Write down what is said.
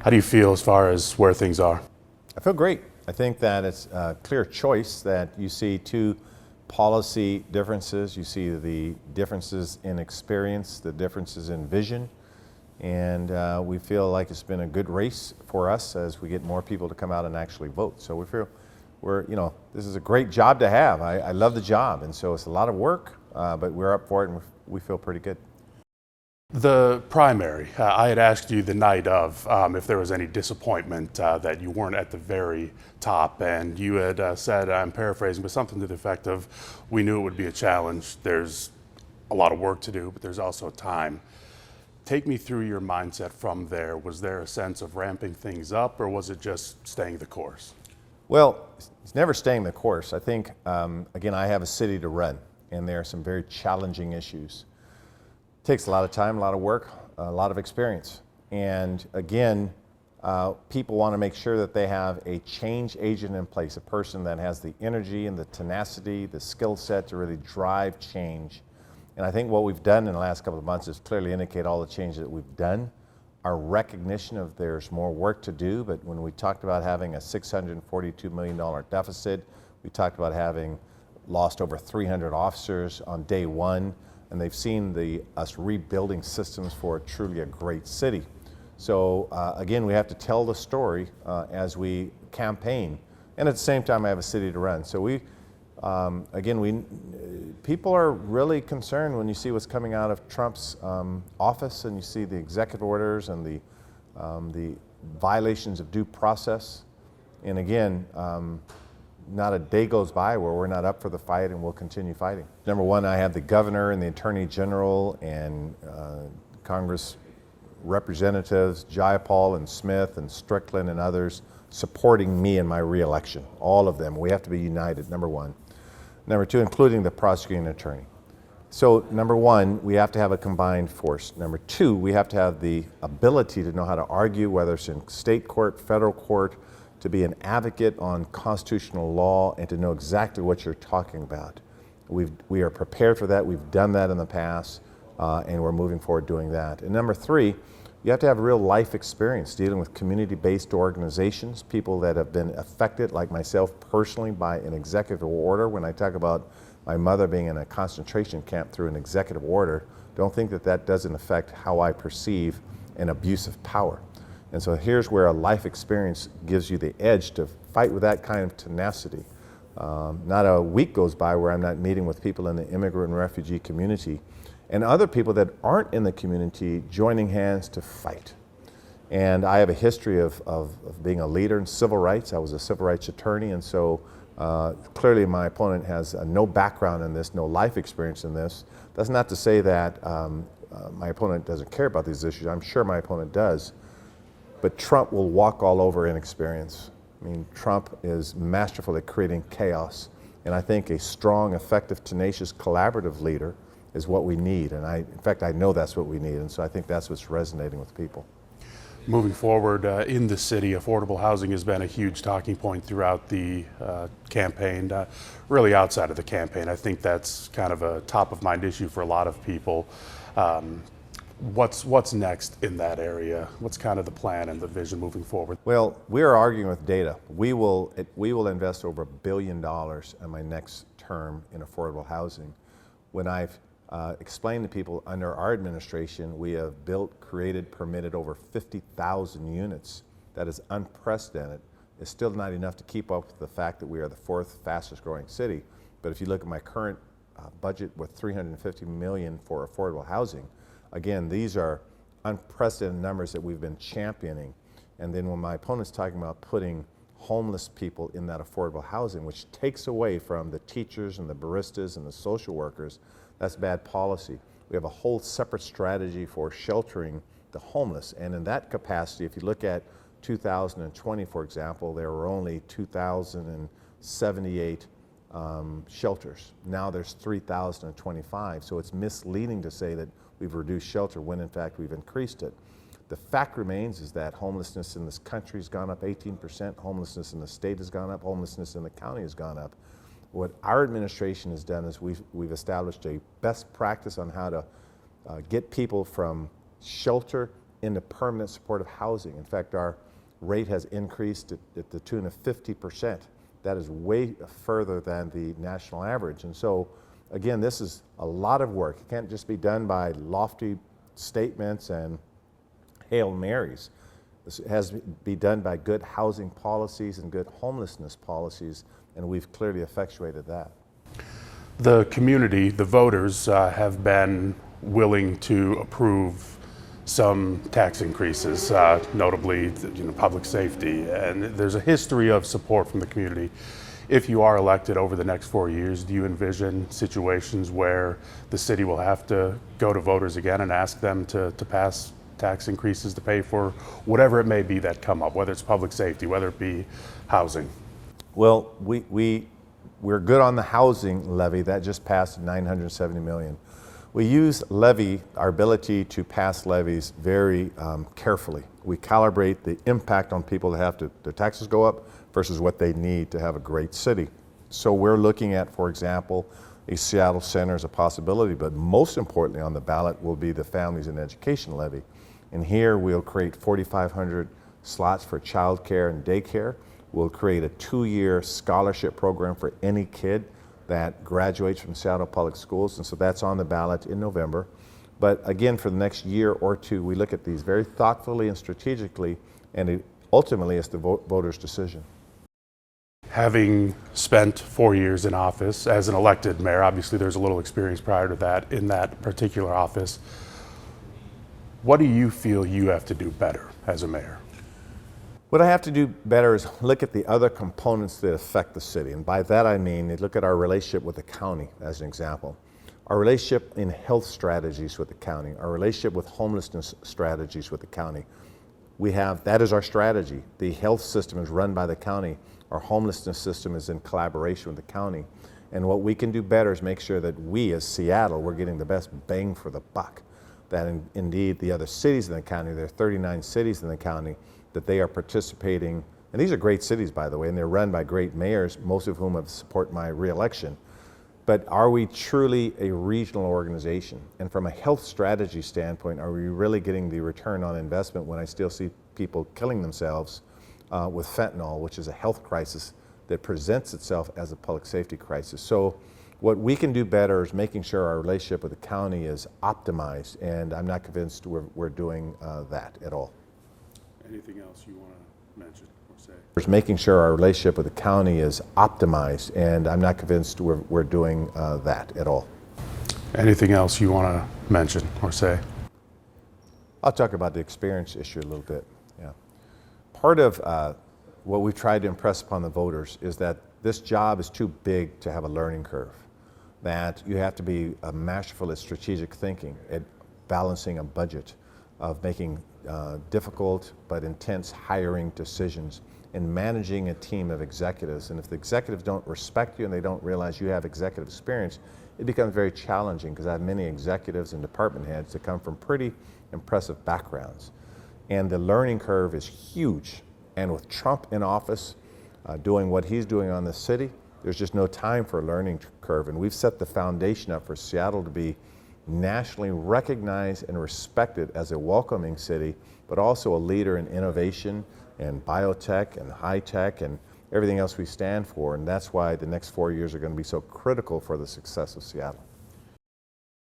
How do you feel as far as where things are? I feel great. I think that it's a clear choice that you see two policy differences. You see the differences in experience, the differences in vision, and we feel like it's been a good race for us as we get more people to come out and actually vote. So we feel this is a great job to have. I love the job, and so it's a lot of work, but we're up for it, and we feel pretty good. The primary, I had asked you the night of if there was any disappointment that you weren't at the very top, and you had said, I'm paraphrasing, but something to the effect of, we knew it would be a challenge. There's a lot of work to do, but there's also time. Take me through your mindset from there. Was there a sense of ramping things up, or was it just staying the course? Well, it's never staying the course. I think, again, I have a city to run, and there are some very challenging issues. It takes a lot of time, a lot of work, a lot of experience. And again, people want to make sure that they have a change agent in place, a person that has the energy and the tenacity, the skill set to really drive change. And I think what we've done in the last couple of months is clearly indicate all the changes that we've done, our recognition of there's more work to do. But when we talked about having a $642 million deficit, we talked about having lost over 300 officers on day one, and they've seen us rebuilding systems for truly a great city. So again, we have to tell the story as we campaign, and at the same time I have a city to run. So people are really concerned when you see what's coming out of Trump's office, and you see the executive orders and the violations of due process. And again, not a day goes by where we're not up for the fight, and we'll continue fighting. Number one, I have the governor and the attorney general and Congress representatives, Jayapal and Smith and Strickland and others supporting me in my reelection. All of them. We have to be united, number one. Number two, including the prosecuting attorney. So number one, we have to have a combined force. Number two, we have to have the ability to know how to argue, whether it's in state court, federal court, to be an advocate on constitutional law and to know exactly what you're talking about. We are prepared for that. We've done that in the past, and we're moving forward doing that. And number three, you have to have a real life experience dealing with community-based organizations, people that have been affected, like myself personally, by an executive order. When I talk about my mother being in a concentration camp through an executive order, don't think that that doesn't affect how I perceive an abuse of power. And so here's where a life experience gives you the edge to fight with that kind of tenacity. Not a week goes by where I'm not meeting with people in the immigrant and refugee community and other people that aren't in the community joining hands to fight. And I have a history of being a leader in civil rights. I was a civil rights attorney, and so clearly my opponent has no background in this, no life experience in this. That's not to say that my opponent doesn't care about these issues. I'm sure my opponent does. But Trump will walk all over inexperience. I mean, Trump is masterful at creating chaos. And I think a strong, effective, tenacious, collaborative leader is what we need. And in fact, I know that's what we need. And so I think that's what's resonating with people. Moving forward in the city, affordable housing has been a huge talking point throughout the campaign, really outside of the campaign. I think that's kind of a top of mind issue for a lot of people. What's next in that area? What's kind of the plan and the vision moving forward? Well, we are arguing with data. We will invest over $1 billion in my next term in affordable housing. When I've explained to people under our administration, we have built, created, permitted over 50,000 units. That is unprecedented. It's still not enough to keep up with the fact that we are the fourth fastest growing city. But if you look at my current budget with $350 million for affordable housing, again, these are unprecedented numbers that we've been championing. And then when my opponent's talking about putting homeless people in that affordable housing, which takes away from the teachers and the baristas and the social workers, that's bad policy. We have a whole separate strategy for sheltering the homeless. And in that capacity, if you look at 2020, for example, there were only 2,078 shelters. Now there's 3,025. So it's misleading to say that we've reduced shelter when in fact we've increased it. The fact remains is that homelessness in this country has gone up 18%, homelessness in the state has gone up, homelessness in the county has gone up. What our administration has done is we've established a best practice on how to get people from shelter into permanent supportive housing. In fact, our rate has increased at the tune of 50%. That is way further than the national average. And so, again, this is a lot of work. It can't just be done by lofty statements and Hail Marys. This has to be done by good housing policies and good homelessness policies, and we've clearly effectuated that. The community, the voters, have been willing to approve some tax increases, notably public safety, and there's a history of support from the community. If you are elected over the next 4 years, do you envision situations where the city will have to go to voters again and ask them to pass tax increases to pay for whatever it may be that come up, whether it's public safety, whether it be housing? Well, we're good on the housing levy. That just passed $970 million. We use levy, our ability to pass levies, very carefully. We calibrate the impact on people that have to, their taxes go up versus what they need to have a great city. So we're looking at, for example, a Seattle Center as a possibility, but most importantly on the ballot will be the Families and Education levy. And here we'll create 4,500 slots for childcare and daycare. We'll create a 2-year scholarship program for any kid that graduates from Seattle Public Schools, and so that's on the ballot in November. But again, for the next year or two, we look at these very thoughtfully and strategically, and ultimately it's the voters' decision. Having spent 4 years in office as an elected mayor, obviously there's a little experience prior to that in that particular office. What do you feel you have to do better as a mayor? What I have to do better is look at the other components that affect the city. And by that I mean, look at our relationship with the county as an example. Our relationship in health strategies with the county, our relationship with homelessness strategies with the county. That is our strategy. The health system is run by the county. Our homelessness system is in collaboration with the county. And what we can do better is make sure that we as Seattle, we're getting the best bang for the buck. That indeed the other cities in the county, there are 39 cities in the county, that they are participating, and these are great cities by the way, and they're run by great mayors, most of whom have supported my reelection. But are we truly a regional organization? And from a health strategy standpoint, are we really getting the return on investment when I still see people killing themselves with fentanyl, which is a health crisis that presents itself as a public safety crisis? So what we can do better is making sure our relationship with the county is optimized, and I'm not convinced we're doing that at all. Anything else you want to mention or say? Is making sure our relationship with the county is optimized, and I'm not convinced we're doing that at all. Anything else you want to mention or say? I'll talk about the experience issue a little bit. Yeah. Part of what we've tried to impress upon the voters is that this job is too big to have a learning curve, that you have to be masterful at strategic thinking, at balancing a budget, of making difficult but intense hiring decisions, and managing a team of executives. And if the executives don't respect you and they don't realize you have executive experience, it becomes very challenging, because I have many executives and department heads that come from pretty impressive backgrounds. And the learning curve is huge. And with Trump in office, doing what he's doing on the city, there's just no time for a learning curve. And we've set the foundation up for Seattle to be nationally recognized and respected as a welcoming city, but also a leader in innovation and biotech and high tech and everything else we stand for. And that's why the next 4 years are going to be so critical for the success of Seattle.